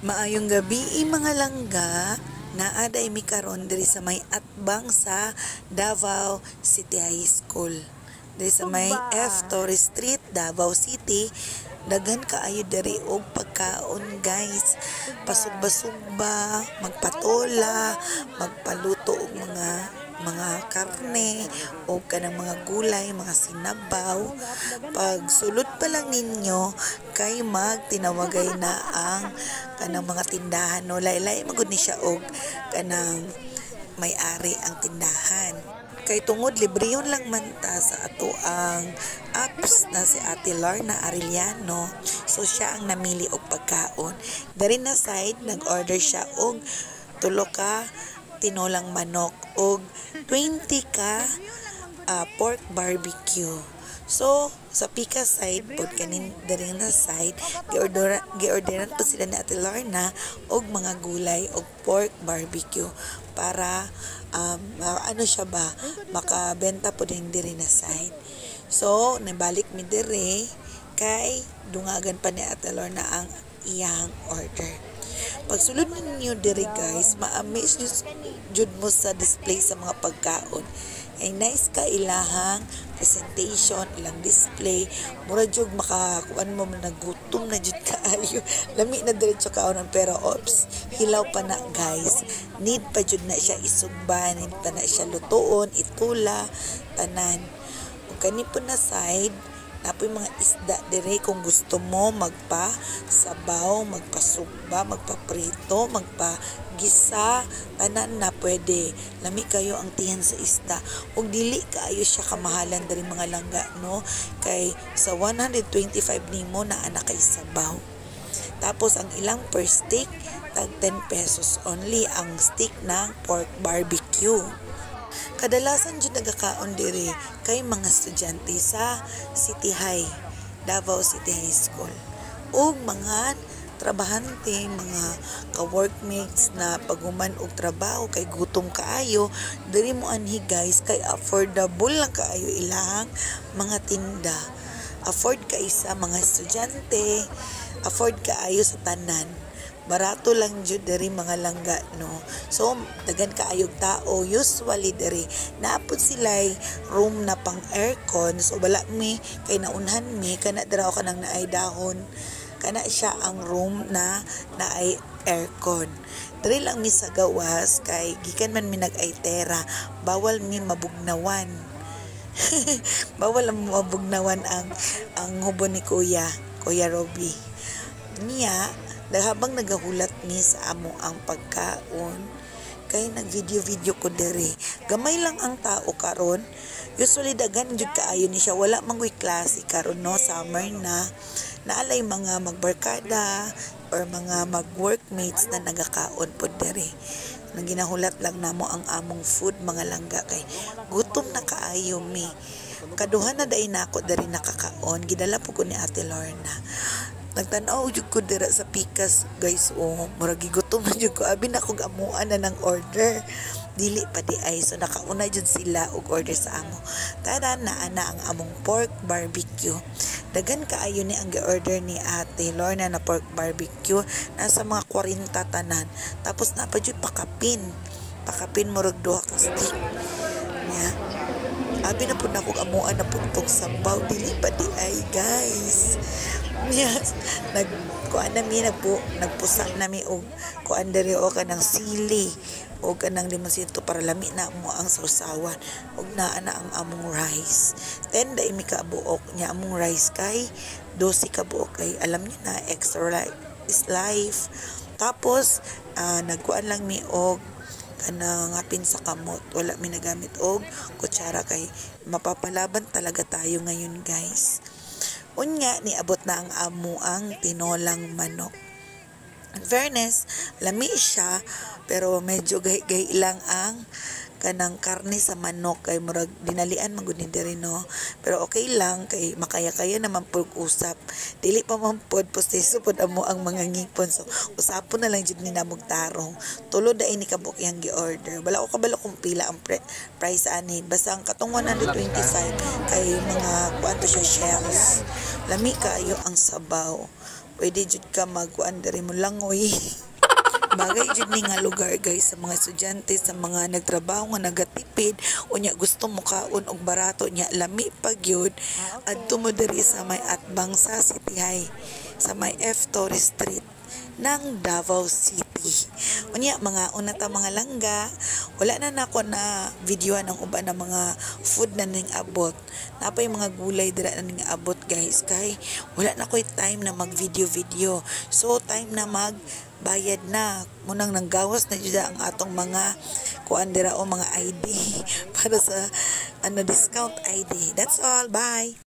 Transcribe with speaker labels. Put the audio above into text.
Speaker 1: Maayong gabi mga langga, naaday mi karon diri sa may atbang sa Davao City High School. Diri sa may F Torres Street, Davao City, daghan kaayo diri og pagkaon guys. Pasugba-sugba, magpatola, magpaluto og mga karne o kanang mga gulay, mga sinabaw. Pag sulod pa lang ninyo kay magtinawagay na ang kanang mga tindahan no, laylay magud ni siya og kanang may-ari ang tindahan. Kay tungod libre yun lang man ta sa ato ang apps na si Ate Lorna Arellano. So siya ang namili og pagkaon. Dari na side nag-order siya og 3 ka tinolang manok og 20 ka pork barbecue. So, sa pika side pod kanin diri na side, giorderan po sila ni Ate Lorna og mga gulay og pork barbecue para ano siya ba, makabenta po din diri na side. So, nabalik mi diri kay dungagan pa ni Ate Lorna ang iyang order. Pagsulod ninyo diri guys, ma-amaze jud mo sa display sa mga pagkaon. Ay nice ka ilahang presentation, ilang display. Mura jud makakuan mo nagutom na jud kaayo. Lami na diretso kaonon pero ops, hilaw pa na guys. Need pa jud na siya isugban, need pa na siya lutuon, itula, tanan. Ug kani po na side napoy mga isda dire kung gusto mo magpa-sabaw, magpa-sugba, magpa-prito, magpa-gisa, tanan na pwede. Lami kayo ang tiyan sa isda. Ug dili kaayo siya kamahalan diri mga langga no. Kay sa 125 nimo na ana kay sabaw. Tapos ang ilang per steak tag 10 pesos only ang steak ng pork barbecue. Kadalasan jud nagakaon diri kay mga estudyante sa City High, Davao City High School. Ug mga trabahante, mga ka-workmates na paguman og trabaho kay gutom kaayo, diri mo anhi guys kay affordable lang kaayo ilahang mga tinda. Afford kay sa mga estudyante, afford kaayo sa tanan. Barato lang jud diri mga langga no. So dagan kaayog tao usually diri naapod sila'y room na pang aircon. So wala mi kay naunhan mi kana diraw kanang naay dahon, kana siya ang room na naay aircon. Diri lang mi sa gawas kay gikan man mi nag-aitera, bawal mi mabugnawan. Bawal ang mabugnawan ang hubo ni Kuya Robbie niya. Habang nagahulat mi sa amo ang pagkaon kay nag-video ko diri, gamay lang ang tao karon. Usually dagan jud kaayo ni siya, wala mangoy klase karon no, summer na naalay mga magbarkada or mga mag-workmates na nagakaon pod diri. Nang ginahulat lang namo ang among food mga langga kay gutom na kaayo mi. Kaduha na day nako diri nakakaon, gidala po ko ni Ate Lorna. Nagtanaw jud ko dira sa pikas guys, murag gigutom na jud ko, abi na kog amuan na ng order, dili pa di ay. So nakauna jud sila og order sa amo. Tanan na ana ang among pork barbecue. Dagan kaayo ni ang gi-order ni Ate Lorna na pork barbecue, nasa mga 40 tanan. Tapos na pa jud pakapin murag 2 ka stick niya. Abi na pud nako amuan na puntong sabaw, dili pa di ay guys. Yes, nagkuan nagpusa nami og kuan diri o kanang sili o kanang limonsito para lami na mo ang sausawan og naa na ang among rice. Then dai mi kabuok nya among rice kay 12 ka buok kay alam niyo na extra is life. Tapos nagkuan lang mi og kanang ngapin sa kamot, wala mi nagamit og kutsara kay mapapalaban talaga tayo ngayon guys. Unya niabot na ang amo ang tinolang manok. In fairness, lami siya pero medyo gay lang ang kanang karne sa manok kay murag dinalian man gud ni diri no. Pero okay lang kay makaya-kaya naman pud usap. Dili pa man pud proseso pud amo ang mga ngipon. So usapon na lang jud ni namog tarong. Tulo da ini kabuk yang gi-order. Wala ko kabalo kung pila ang price ani. Basta ang katong 125 kay mga kuanto siya shells. Lami kaayo ang sabaw. pwede jud ka magkuan diri mo langoy. Bagay jud ni nga lugar guys sa mga estudyante, sa mga nagtrabaho nga nagatipid unya gusto mo kaon og barato nya lami pa gyud adto mo diri sa may Atbang sa City High sa may F. Torres Street ng Davao City. Unya mga una ta mga langga, wala na nako na videoan ang uban ng mga food na ning abot. Napay mga gulay dira na ning abot guys kay wala na koy time na mag video. So time na mag bayad na munang nanggawas na jud ang atong mga kuan dira o mga ID para sa discount ID. That's all. Bye.